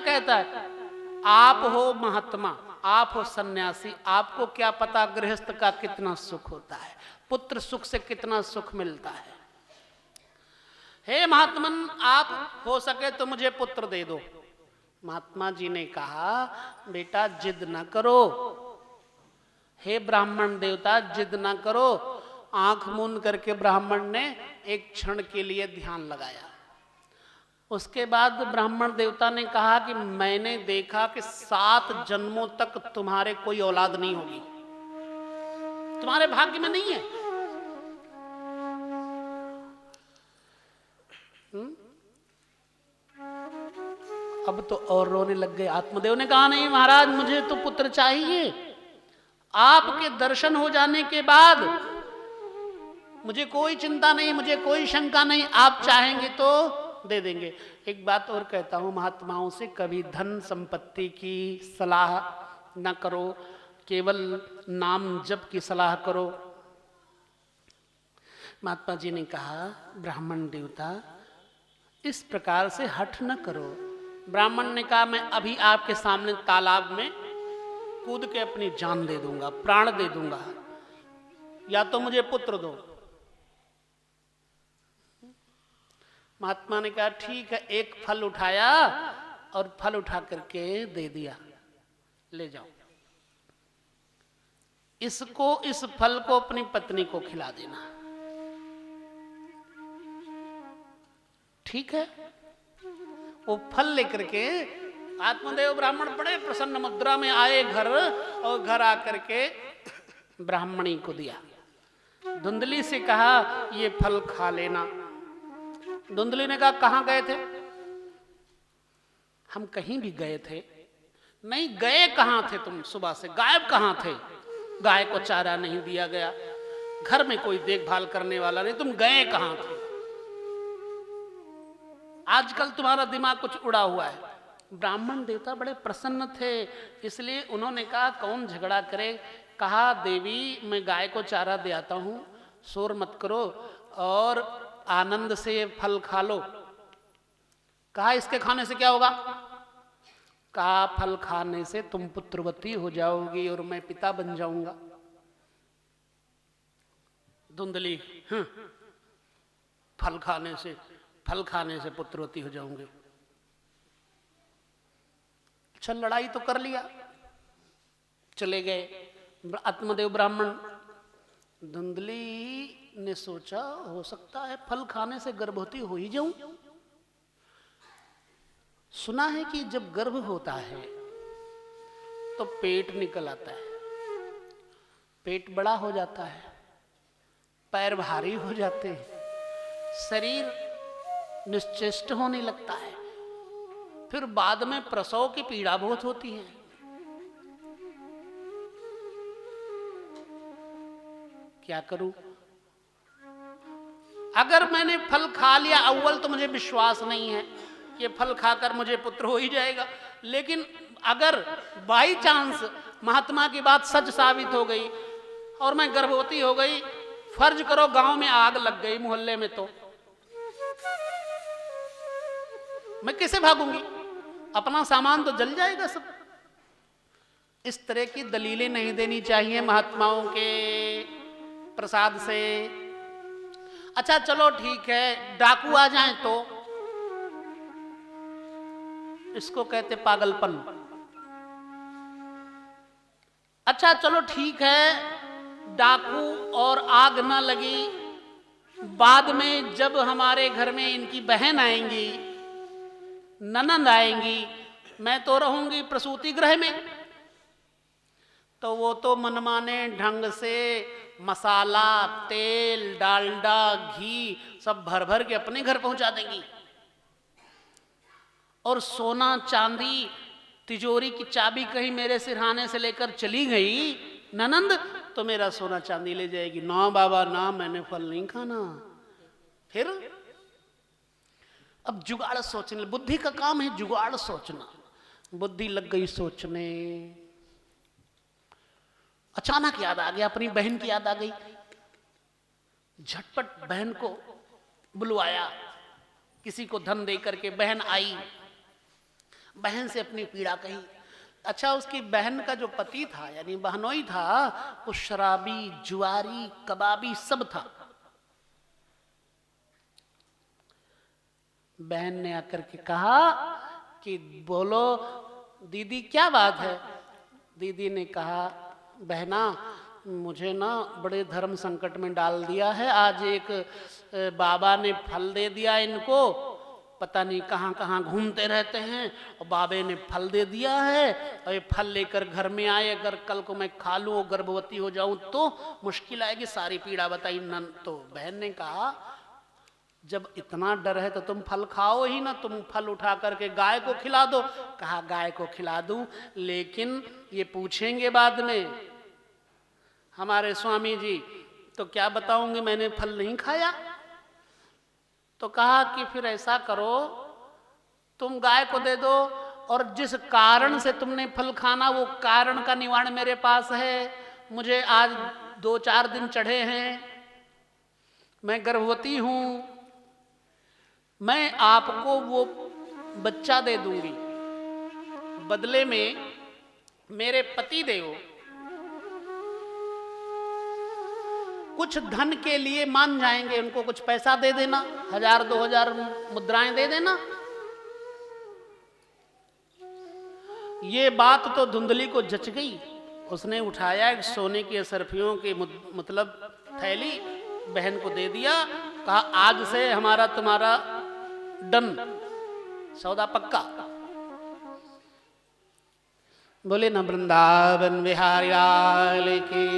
कहता है, आप हो महात्मा, आप हो सन्यासी, आपको क्या पता गृहस्थ का कितना सुख होता है, पुत्र सुख से कितना सुख मिलता है। हे महात्मन, आप हो सके तो मुझे पुत्र दे दो। महात्मा जी ने कहा, बेटा जिद न करो, हे ब्राह्मण देवता जिद न करो। आंख मूंद करके ब्राह्मण ने एक क्षण के लिए ध्यान लगाया। उसके बाद ब्राह्मण देवता ने कहा कि मैंने देखा कि 7 जन्मों तक तुम्हारे कोई औलाद नहीं होगी, तुम्हारे भाग्य में नहीं है। अब तो और रोने लग गए। आत्मदेव ने कहा, नहीं महाराज, मुझे तो पुत्र चाहिए। आपके दर्शन हो जाने के बाद मुझे कोई चिंता नहीं, मुझे कोई शंका नहीं, आप चाहेंगे तो दे देंगे। एक बात और कहता हूं महात्माओं से, कभी धन संपत्ति की सलाह न करो, केवल नाम जप की सलाह करो। महात्मा जी ने कहा, ब्राह्मण देवता इस प्रकार से हठ न करो। ब्राह्मण ने कहा, मैं अभी आपके सामने तालाब में कूद के अपनी जान दे दूंगा, प्राण दे दूंगा, या तो मुझे पुत्र दो। महात्मा ने कहा, ठीक है। एक फल उठाया और फल उठा करके दे दिया, ले जाओ इसको, इस फल को अपनी पत्नी को खिला देना। ठीक है। वो फल लेकर के आत्मदेव ब्राह्मण बड़े प्रसन्न मुद्रा में आए घर, और घर आकर के ब्राह्मणी को दिया। धुंधली से कहा, ये फल खा लेना। धुंधली ने कहा, कहां गए थे? हम कहीं भी गए थे। नहीं, गए कहां थे तुम? सुबह से गायब कहां थे? गाय को चारा नहीं दिया गया, घर में कोई देखभाल करने वाला नहीं, तुम गए कहां थे? आजकल तुम्हारा दिमाग कुछ उड़ा हुआ है। ब्राह्मण देवता बड़े प्रसन्न थे, इसलिए उन्होंने कहा, कौन झगड़ा करे। कहा, देवी मैं गाय को चारा दे आता हूं, शोर मत करो और आनंद से फल खा लो। कहा, इसके खाने से क्या होगा? कहा, फल खाने से तुम पुत्रवती हो जाओगी और मैं पिता बन जाऊंगा। धुंधली, फल खाने से पुत्रवती हो जाऊंगे। अच्छा, लड़ाई तो कर लिया, चले गए आत्मदेव ब्राह्मण। धुंधली ने सोचा, हो सकता है फल खाने से गर्भवती हो ही जाऊं। सुना है कि जब गर्भ होता है तो पेट निकल आता है, पेट बड़ा हो जाता है, पैर भारी हो जाते हैं, शरीर निश्चेष्ट होने लगता है, फिर बाद में प्रसव की पीड़ा बहुत होती है। क्या करूं? अगर मैंने फल खा लिया, अव्वल तो मुझे विश्वास नहीं है कि फल खाकर मुझे पुत्र हो ही जाएगा, लेकिन अगर बाई चांस महात्मा की बात सच साबित हो गई और मैं गर्भवती हो गई, फर्ज करो गांव में आग लग गई, मोहल्ले में, तो मैं कैसे भागूंगी? अपना सामान तो जल जाएगा सब। इस तरह की दलीलें नहीं देनी चाहिए महात्माओं के प्रसाद से। अच्छा चलो ठीक है, डाकू आ जाएं तो इसको कहते पागलपन। अच्छा चलो ठीक है, डाकू और आग ना लगी, बाद में जब हमारे घर में इनकी बहन आएंगी, ननंद आएंगी, मैं तो रहूंगी प्रसूति गृह में, तो वो तो मनमाने ढंग से मसाला, तेल, डालडा, घी सब भर भर के अपने घर पहुंचा देंगी, और सोना चांदी तिजोरी की चाबी कहीं मेरे सिरहाने से लेकर चली गई ननंद, तो मेरा सोना चांदी ले जाएगी। ना बाबा ना, मैंने फल नहीं खाना। फिर अब जुगाड़ सोचने, बुद्धि का काम है जुगाड़ सोचना। बुद्धि लग गई सोचने, अचानक याद आ गया, अपनी बहन की याद आ गई। झटपट बहन को बुलवाया, किसी को धन दे करके बहन आई बहन से अपनी पीड़ा कही। अच्छा, उसकी बहन का जो पति था यानी बहनोई था, वो शराबी, जुआरी, कबाबी सब था। बहन ने आकर के कहा कि बोलो दीदी क्या बात है। दीदी ने कहा बहना मुझे ना बड़े धर्म संकट में डाल दिया है। आज एक बाबा ने फल दे दिया इनको, पता नहीं कहाँ कहाँ घूमते रहते हैं, और बाबे ने फल दे दिया है और ये फल लेकर घर में आए। अगर कल को मैं खा लूँ और गर्भवती हो जाऊं तो मुश्किल आएगी, सारी पीड़ा बताई। नन तो बहन ने कहा जब इतना डर है तो तुम फल खाओ ही ना, तुम फल उठा करके गाय को खिला दो। कहा गाय को खिला दूं, लेकिन ये पूछेंगे बाद में हमारे स्वामी जी, तो क्या बताऊंगे मैंने फल नहीं खाया। तो कहा कि फिर ऐसा करो, तुम गाय को दे दो और जिस कारण से तुमने फल खाना वो कारण का निवारण मेरे पास है। मुझे आज 2-4 दिन चढ़े हैं, मैं गर्भवती हूं, मैं आपको वो बच्चा दे दूंगी, बदले में मेरे पति देव कुछ धन के लिए मान जाएंगे, उनको कुछ पैसा दे देना, 1000-2000 मुद्राएं दे देना। ये बात तो धुंधली को जच गई। उसने उठाया एक सोने की असरफियों की मतलब थैली, बहन को दे दिया। कहा आज से हमारा तुम्हारा डन, सौदा पक्का। बोले न वृंदावन बिहारी लाल की।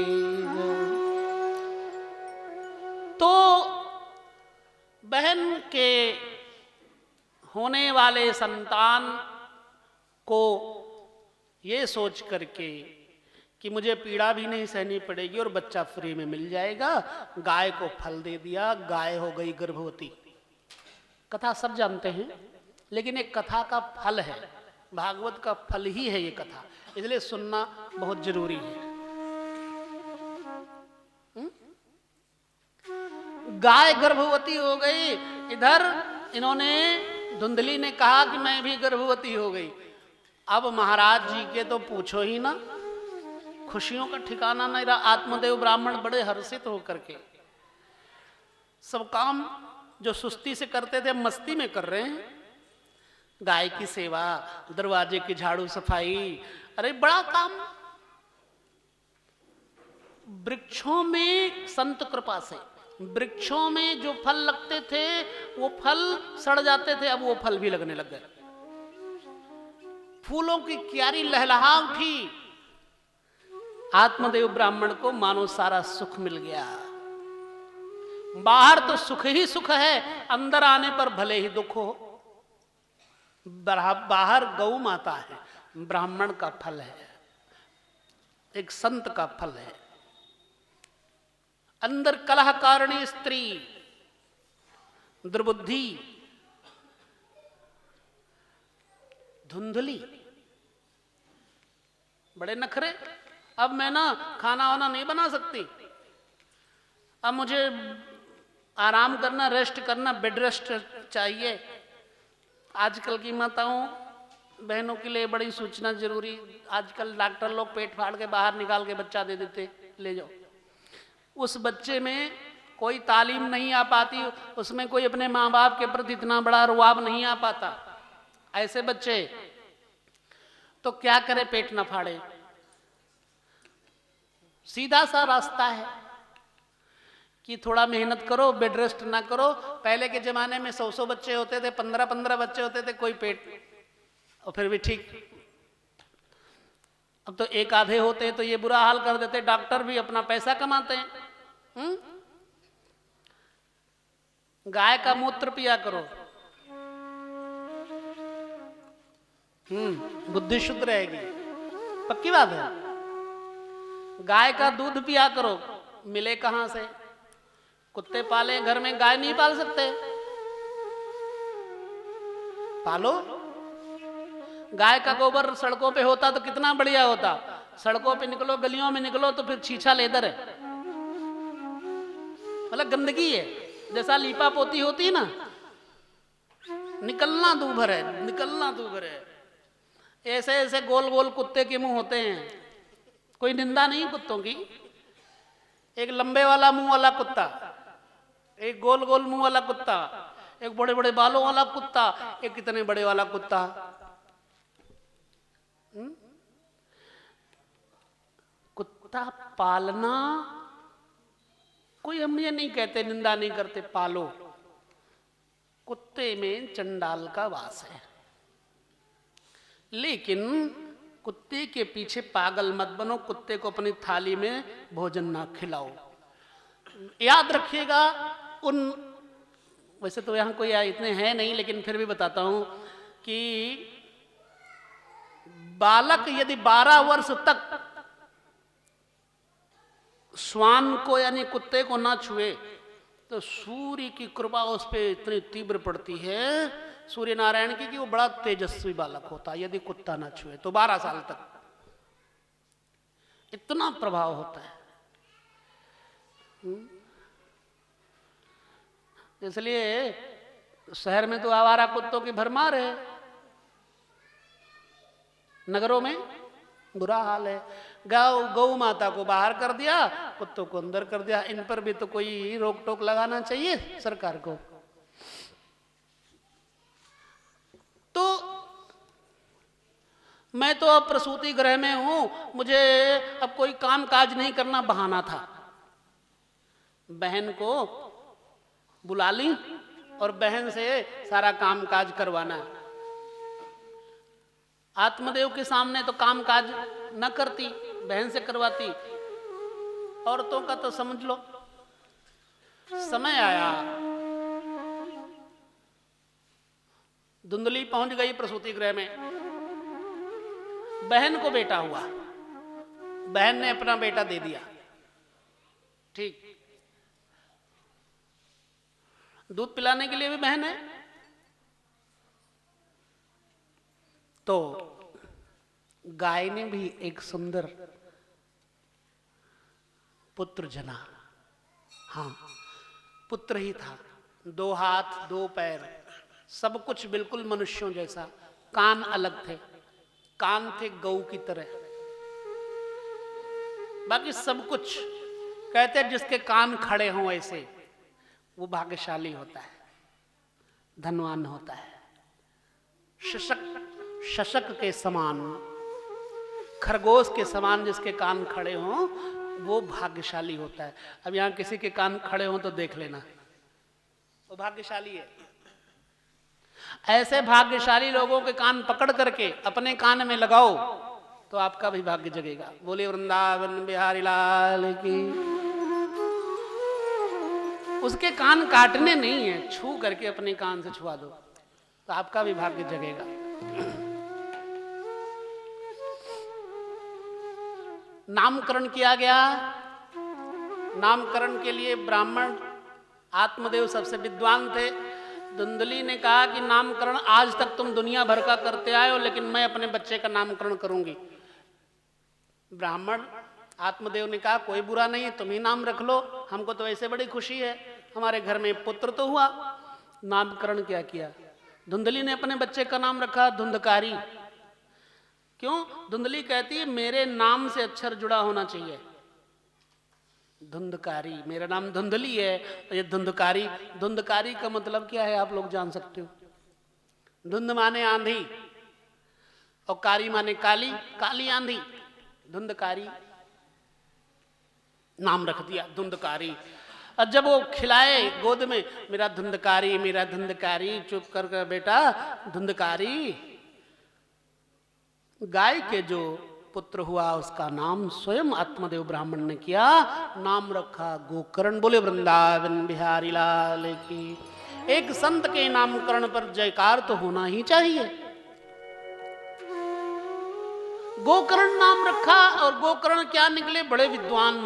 तो बहन के होने वाले संतान को ये सोच करके कि मुझे पीड़ा भी नहीं सहनी पड़ेगी और बच्चा फ्री में मिल जाएगा, गाय को फल दे दिया, गाय हो गई गर्भवती। कथा सब जानते हैं, लेकिन एक कथा का फल है, भागवत का फल ही है ये कथा, इसलिए सुनना बहुत जरूरी है। गाय गर्भवती हो गई। इधर इन्होंने धुंधली ने कहा कि मैं भी गर्भवती हो गई। अब महाराज जी के तो पूछो ही ना, खुशियों का ठिकाना नहीं रहा। आत्मदेव ब्राह्मण बड़े हर्षित होकर के सब काम जो सुस्ती से करते थे मस्ती में कर रहे हैं। गाय की सेवा, दरवाजे की झाड़ू सफाई, अरे बड़ा काम। वृक्षों में संत कृपा से वृक्षों में जो फल लगते थे वो फल सड़ जाते थे, अब वो फल भी लगने लग गए। फूलों की क्यारी लहलहा उठी। आत्मदेव ब्राह्मण को मानो सारा सुख मिल गया। बाहर तो सुख ही सुख है, अंदर आने पर भले ही दुख हो। बाहर गौ माता है, ब्राह्मण का फल है, एक संत का फल है। अंदर कलह कारिणी स्त्री, दुर्बुद्धि, धुंधली, बड़े नखरे। अब मैं ना खाना वाना नहीं बना सकती, अब मुझे आराम करना, रेस्ट करना, बेड रेस्ट चाहिए। आजकल की माताओं बहनों के लिए बड़ी सूचना जरूरी। आजकल डॉक्टर लोग पेट फाड़ के बाहर निकाल के बच्चा दे देते, ले जाओ। उस बच्चे में कोई तालीम नहीं आ पाती, उसमें कोई अपने माँ बाप के प्रति इतना बड़ा रुआब नहीं आ पाता। ऐसे बच्चे तो क्या करे, पेट न फाड़े। सीधा सा रास्ता है कि थोड़ा मेहनत करो, बेड रेस्ट ना करो। पहले के जमाने में 100 बच्चे होते थे, 15-15 बच्चे होते थे, कोई पेट, और फिर भी ठीक। अब तो एक आधे होते तो ये बुरा हाल कर देते। डॉक्टर भी अपना पैसा कमाते हैं। गाय का मूत्र पिया करो, बुद्धि शुद्ध रहेगी, पक्की बात है। गाय का दूध पिया करो, मिले कहां से? कुत्ते पाले घर में, गाय नहीं पाल सकते? पालो। गाय का गोबर सड़कों पे होता तो कितना बढ़िया होता। सड़कों पे निकलो, गलियों में निकलो तो फिर छीछा लेदर है, मतलब गंदगी है। जैसा लीपा पोती होती है ना, निकलना दूभर है, निकलना दूभर है। ऐसे ऐसे गोल गोल कुत्ते के मुंह होते हैं। कोई निंदा नहीं कुत्तों की। एक लंबे वाला मुंह वाला कुत्ता, एक गोल गोल मुंह वाला कुत्ता, एक बड़े बड़े बालों वाला कुत्ता, एक कितने बड़े वाला कुत्ता। कुत्ता पालना, कोई हम ये नहीं कहते, निंदा नहीं करते, पालो। कुत्ते में चंडाल का वास है, लेकिन कुत्ते के पीछे पागल मत बनो, कुत्ते को अपनी थाली में भोजन ना खिलाओ। याद रखिएगा उन, वैसे तो यहाँ कोई इतने हैं नहीं, लेकिन फिर भी बताता हूं कि बालक यदि 12 वर्ष तक श्वान को यानी कुत्ते को ना छुए तो सूर्य की कृपा उस पर इतनी तीव्र पड़ती है, सूर्य नारायण की, कि वो बड़ा तेजस्वी बालक होता है। यदि कुत्ता ना छुए तो 12 साल तक इतना प्रभाव होता है। इसलिए शहर में तो आवारा कुत्तों की भरमार है, नगरों में बुरा हाल है। गौ माता को बाहर कर दिया, कुत्तों को अंदर कर दिया। इन पर भी तो कोई रोक टोक लगाना चाहिए सरकार को। तो मैं तो अब प्रसूति गृह में हूं, मुझे अब कोई काम काज नहीं करना, बहाना था। बहन को बुला ली और बहन से सारा काम काज करवाना है। आत्मदेव के सामने तो काम काज न करती, बहन से करवाती। औरतों का तो समझ लो। समय आया, धुंधली पहुंच गई प्रसूति गृह में, बहन को बेटा हुआ, बहन ने अपना बेटा दे दिया। ठीक, दूध पिलाने के लिए भी बहन है। तो गाय ने भी एक सुंदर पुत्र जना। हाँ, पुत्र ही था, 2 हाथ 2 पैर, सब कुछ बिल्कुल मनुष्यों जैसा। कान अलग थे, कान थे गऊ की तरह, बाकी सब कुछ। कहते हैं जिसके कान खड़े हों ऐसे, वो भाग्यशाली होता है, धनवान होता है। शशक के समान, खरगोश के समान जिसके कान खड़े हों वो भाग्यशाली होता है। अब यहां किसी के कान खड़े हों तो देख लेना, वो भाग्यशाली है। ऐसे भाग्यशाली लोगों के कान पकड़ करके अपने कान में लगाओ तो आपका भी भाग्य जगेगा। बोले वृंदावन बिहारी लाल की। उसके कान काटने नहीं है, छू करके अपने कान से छुआ दो तो आपका भी भाग्य जगेगा। नामकरण किया गया। नामकरण के लिए ब्राह्मण, आत्मदेव सबसे विद्वान थे। धुंधली ने कहा कि नामकरण आज तक तुम दुनिया भर का करते आए हो, लेकिन मैं अपने बच्चे का नामकरण करूंगी। ब्राह्मण आत्मदेव ने कहा कोई बुरा नहीं, तुम ही नाम रख लो, हमको तो ऐसे बड़ी खुशी है, हमारे घर में पुत्र तो हुआ। नामकरण क्या किया? धुंधली ने अपने बच्चे का नाम रखा धुंधकारी। क्यों? धुंधली कहती है मेरे नाम से अक्षर जुड़ा होना चाहिए। धुंधकारी, मेरा नाम धुंधली है तो ये धुंधकारी। धुंधकारी का मतलब क्या है आप लोग जान सकते हो? धुंध माने आंधी और कारी माने काली, काली आंधी, धुंधकारी नाम रख दिया, धुंधकारी। और जब वो खिलाए गोद में, मेरा धुंधकारी, मेरा धुंधकारी, चुप कर बेटा धुंधकारी। गाय के जो पुत्र हुआ उसका नाम स्वयं आत्मदेव ब्राह्मण ने किया, नाम रखा गोकर्ण। बोले वृंदावन बिहारी लाल की। एक संत के नामकरण पर जयकार तो होना ही चाहिए। गोकर्ण नाम रखा, और गोकर्ण क्या निकले? बड़े विद्वान,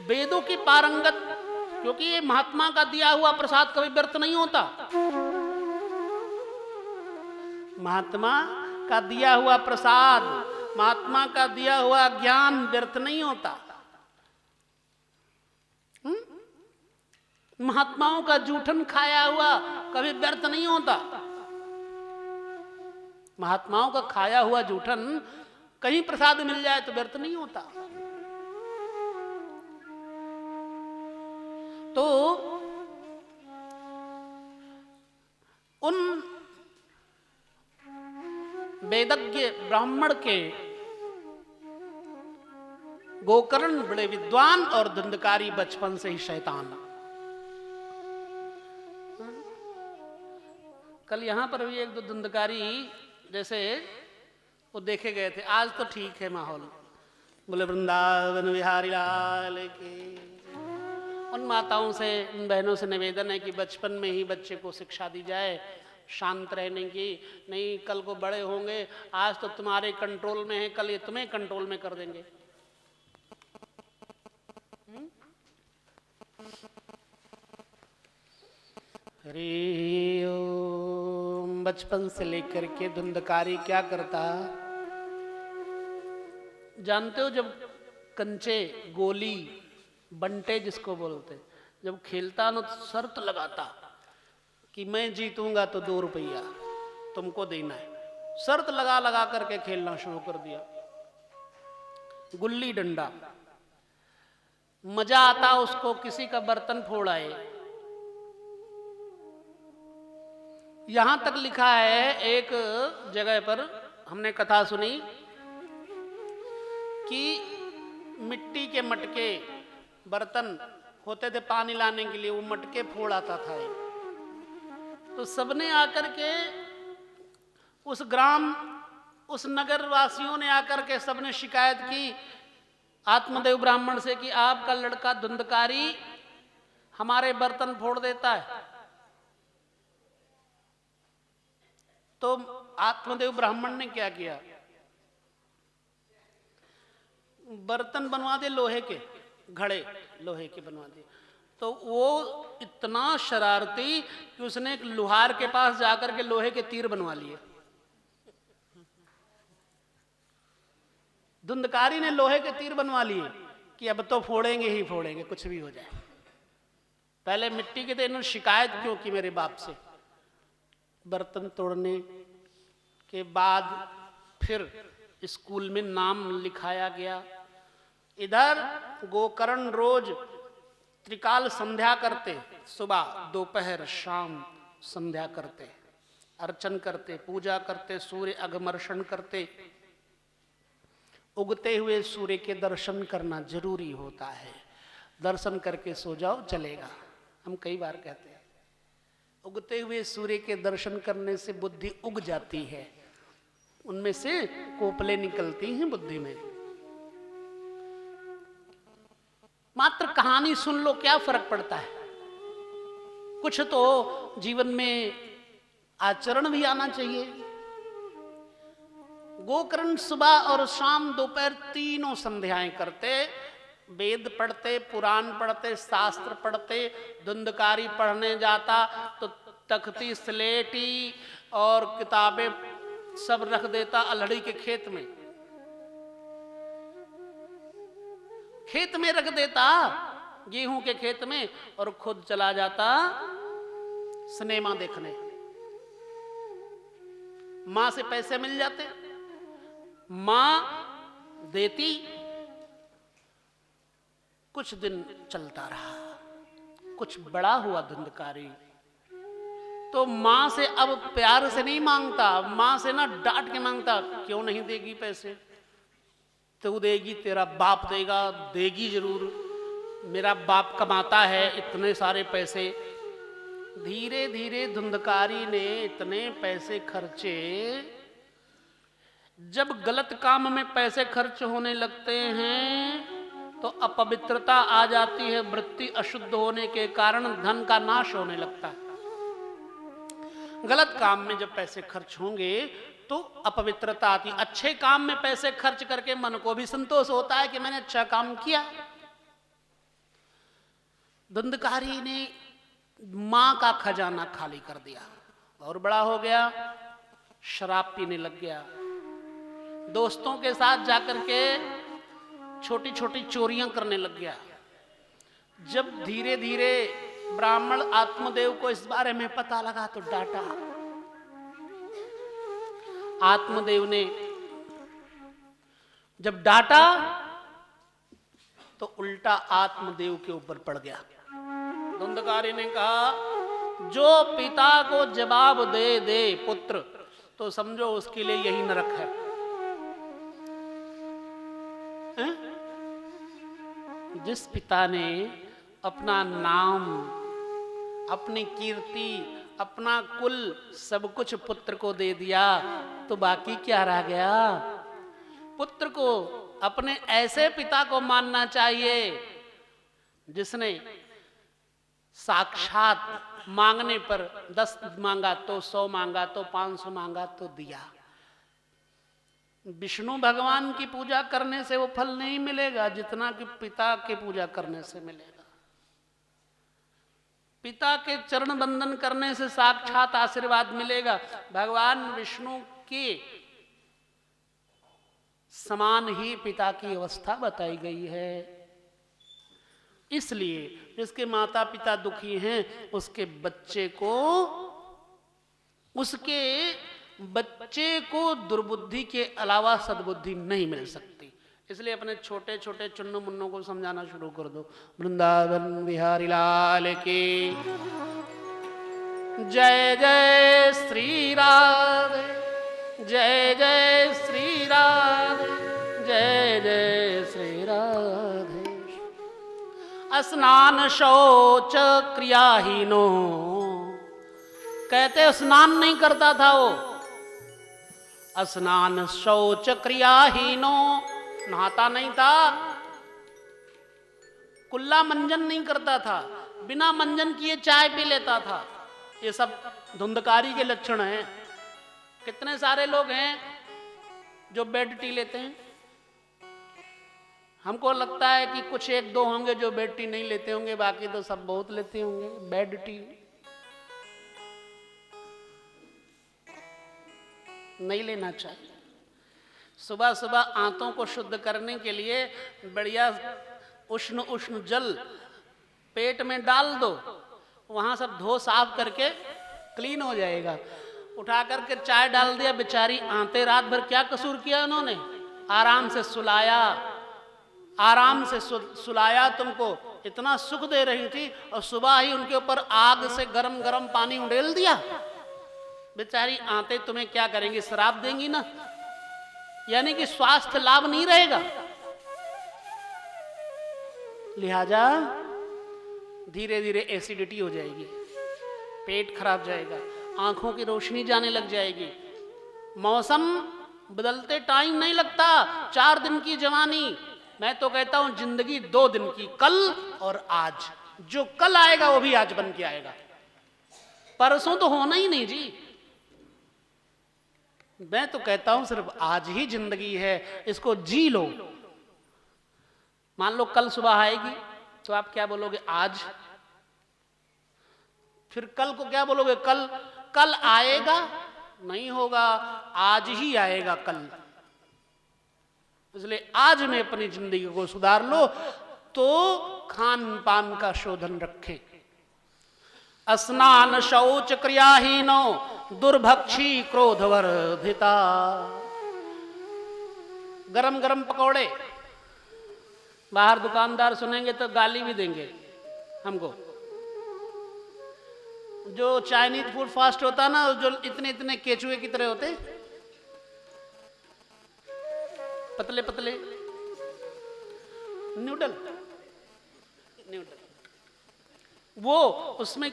वेदों की पारंगत, क्योंकि ये महात्मा का दिया हुआ प्रसाद कभी व्यर्थ नहीं होता। महात्मा का दिया हुआ प्रसाद, महात्मा का दिया हुआ ज्ञान व्यर्थ नहीं होता। महात्माओं का जूठन खाया हुआ कभी व्यर्थ नहीं होता। महात्माओं का खाया हुआ जूठन कहीं प्रसाद मिल जाए तो व्यर्थ नहीं होता। तो उन वेदज्ञ ब्राह्मण के गोकर्ण बड़े विद्वान और धुंधकारी बचपन से ही शैतान। कल यहां पर भी एक दो धुंधकारी जैसे वो देखे गए थे। आज तो ठीक है माहौल, बोले वृंदावन बिहारी लाल की। उन माताओं से, उन बहनों से निवेदन है कि बचपन में ही बच्चे को शिक्षा दी जाए शांत रहने की। नहीं कल को बड़े होंगे, आज तो तुम्हारे कंट्रोल में है, कल ये तुम्हें कंट्रोल में कर देंगे। हरि ओम। बचपन से लेकर के धुंधकारी क्या करता जानते हो? जब कंचे, गोली, बंटे जिसको बोलते, जब खेलता ना तो शर्त लगाता कि मैं जीतूंगा तो 2 रुपया तुमको देना है। शर्त लगा लगा करके खेलना शुरू कर दिया। गुल्ली डंडा, मजा आता उसको किसी का बर्तन फोड़ आए। यहां तक लिखा है एक जगह पर हमने कथा सुनी कि मिट्टी के मटके, बर्तन होते थे पानी लाने के लिए, वो मटके फोड़ आता था। तो सबने आकर के उस ग्राम, उस नगर वासियों ने आकर के सबने शिकायत की आत्मदेव ब्राह्मण से कि आपका लड़का धुंधकारी हमारे बर्तन फोड़ देता है। तो आत्मदेव ब्राह्मण ने क्या किया? बर्तन बनवा दे लोहे के, घड़े लोहे के बनवा दिए। तो वो इतना शरारती कि उसने एक लुहार के पास जाकर के लोहे के तीर बनवा लिए। धुंधकारी ने लोहे के तीर बनवा लिए कि अब तो फोड़ेंगे ही फोड़ेंगे, कुछ भी हो जाए। पहले मिट्टी के थे, इन्होंने शिकायत क्यों की मेरे बाप से। बर्तन तोड़ने के बाद फिर स्कूल में नाम लिखाया गया। इधर गोकर्ण रोज त्रिकाल संध्या करते, सुबह दोपहर शाम संध्या करते, अर्चन करते, पूजा करते, सूर्य अघमर्षण करते। उगते हुए सूर्य के दर्शन करना जरूरी होता है। दर्शन करके सो जाओ चलेगा, हम कई बार कहते हैं। उगते हुए सूर्य के दर्शन करने से बुद्धि उग जाती है, उनमें से कोपले निकलती हैं बुद्धि में। मात्र कहानी सुन लो, क्या फर्क पड़ता है? कुछ तो जीवन में आचरण भी आना चाहिए। गोकर्ण सुबह और शाम दोपहर तीनों संध्याएं करते, वेद पढ़ते, पुराण पढ़ते, शास्त्र पढ़ते। धुंधकारी पढ़ने जाता तो तख्ती, स्लेटी और किताबें सब रख देता अल्हड़ी के खेत में, खेत में रख देता, गेहूं के खेत में, और खुद चला जाता सिनेमा देखने। मां से पैसे मिल जाते, मां देती। कुछ दिन चलता रहा, कुछ बड़ा हुआ धुंधकारी तो मां से अब प्यार से नहीं मांगता, मां से ना डांट के मांगता। क्यों नहीं देगी पैसे? तू देगी, तेरा बाप देगा। देगी जरूर, मेरा बाप कमाता है इतने सारे पैसे। धीरे धीरे धुंधकारी ने इतने पैसे खर्चे। जब गलत काम में पैसे खर्च होने लगते हैं तो अपवित्रता आ जाती है। वृत्ति अशुद्ध होने के कारण धन का नाश होने लगता है। गलत काम में जब पैसे खर्च होंगे तो अपवित्रता आती। अच्छे काम में पैसे खर्च करके मन को भी संतोष होता है कि मैंने अच्छा काम किया। धुंधकारी ने मां का खजाना खाली कर दिया और बड़ा हो गया, शराब पीने लग गया। दोस्तों के साथ जाकर के छोटी छोटी चोरियां करने लग गया। जब धीरे धीरे ब्राह्मण आत्मदेव को इस बारे में पता लगा तो डांटा। आत्मदेव ने जब डांटा तो उल्टा आत्मदेव के ऊपर पड़ गया। धुंधकारी ने कहा जो पिता को जवाब दे दे पुत्र, तो समझो उसके लिए यही नरक है। जिस पिता ने अपना नाम, अपनी कीर्ति, अपना कुल सब कुछ पुत्र को दे दिया, तो बाकी क्या रह गया? पुत्र को अपने ऐसे पिता को मानना चाहिए जिसने साक्षात मांगने पर 10 मांगा तो 100 मांगा तो 500 मांगा तो दिया। विष्णु भगवान की पूजा करने से वो फल नहीं मिलेगा जितना कि पिता की पूजा करने से मिलेगा। पिता के चरण बंदन करने से साक्षात आशीर्वाद मिलेगा। भगवान विष्णु के समान ही पिता की अवस्था बताई गई है। इसलिए जिसके माता पिता दुखी हैं उसके बच्चे को दुर्बुद्धि के अलावा सद्बुद्धि नहीं मिल सकती। इसलिए अपने छोटे छोटे चुन्नू मुन्नों को समझाना शुरू कर दो। वृंदावन बिहारी लाल की जय जय श्री राधे, जय जय श्री राधे, जय जय श्री राधे। स्नान शौच क्रियाहीनो, कहते स्नान नहीं करता था वो। स्नान शौच क्रियाहीनो, नहाता नहीं था, कुल्ला मंजन नहीं करता था, बिना मंजन किए चाय पी लेता था। ये सब धुंधकारी के लक्षण हैं। कितने सारे लोग हैं जो बेड टी लेते हैं। हमको लगता है कि कुछ एक दो होंगे जो बेड टी नहीं लेते होंगे, बाकी तो सब बहुत लेते होंगे बेड टी। नहीं लेना चाहिए। सुबह सुबह आंतों को शुद्ध करने के लिए बढ़िया उष्ण उष्ण जल पेट में डाल दो, वहां सब धो साफ करके क्लीन हो जाएगा। उठा करके चाय डाल दिया, बेचारी आंतें रात भर क्या कसूर किया उन्होंने? आराम से सुलाया, आराम से सुलाया, तुमको इतना सुख दे रही थी और सुबह ही उनके ऊपर आग से गरम गरम पानी उड़ेल दिया। बेचारी आंतें तुम्हें क्या करेंगी? शराब देंगी ना। यानी कि स्वास्थ्य लाभ नहीं रहेगा। लिहाजा धीरे धीरे एसिडिटी हो जाएगी, पेट खराब जाएगा, आंखों की रोशनी जाने लग जाएगी। मौसम बदलते टाइम नहीं लगता। 4 दिन की जवानी, मैं तो कहता हूं जिंदगी 2 दिन की, कल और आज। जो कल आएगा वो भी आज बन के आएगा, परसों तो होना ही नहीं जी। मैं तो कहता हूं सिर्फ आज ही जिंदगी है, इसको जी लो। मान लो कल सुबह आएगी तो आप क्या बोलोगे? आज। फिर कल को क्या बोलोगे? कल। कल आएगा नहीं होगा, आज ही आएगा कल। इसलिए आज में अपनी जिंदगी को सुधार लो तो खान पान का शोधन रखें। स्नान शौच क्रियाहीनो, दुर्भक्षी क्रोधवर्धिता। गरम गरम पकौड़े बाहर दुकानदार सुनेंगे तो गाली भी देंगे हमको। जो चाइनीज फूड फास्ट होता ना, जो इतने इतने केचुए की तरह होते, पतले पतले नूडल, वो उसमें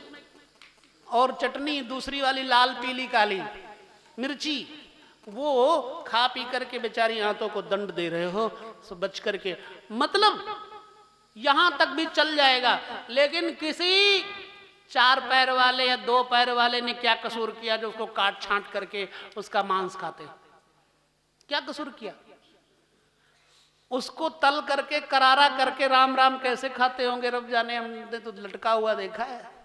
और चटनी दूसरी वाली लाल पीली काली मिर्ची, वो खा पी करके बेचारी आंतों को दंड दे रहे हो। सो बच करके, मतलब यहां तक भी चल जाएगा। लेकिन किसी 4 पैर वाले या 2 पैर वाले ने क्या कसूर किया जो उसको काट छांट करके उसका मांस खाते? क्या कसूर किया? उसको तल करके करारा करके राम राम कैसे खाते होंगे रब जाने। हमने तो लटका हुआ देखा है।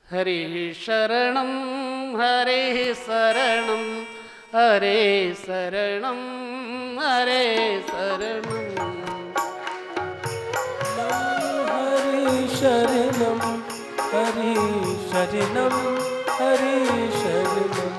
हरे शरणम हरे शरणम हरे शरणम हरे शरणम हरे शरणम हरे शरणम हरे शरणम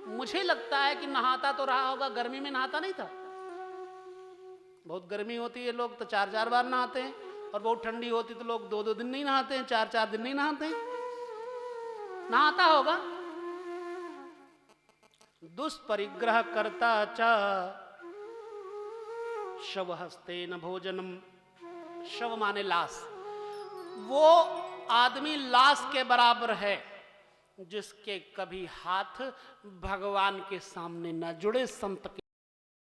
मुझे लगता है कि नहाता तो रहा होगा, गर्मी में नहाता नहीं था। बहुत गर्मी होती है, लोग तो 4-4 बार नहाते हैं, और बहुत ठंडी होती तो लोग 2-2 दिन नहीं नहाते हैं, 4-4 दिन नहीं नहाते हैं। नहाता होगा। दुष्परिग्रह करता च शव हस्ते न भोजनम। शव माने लाश। वो आदमी लाश के बराबर है जिसके कभी हाथ भगवान के सामने न जुड़े, संत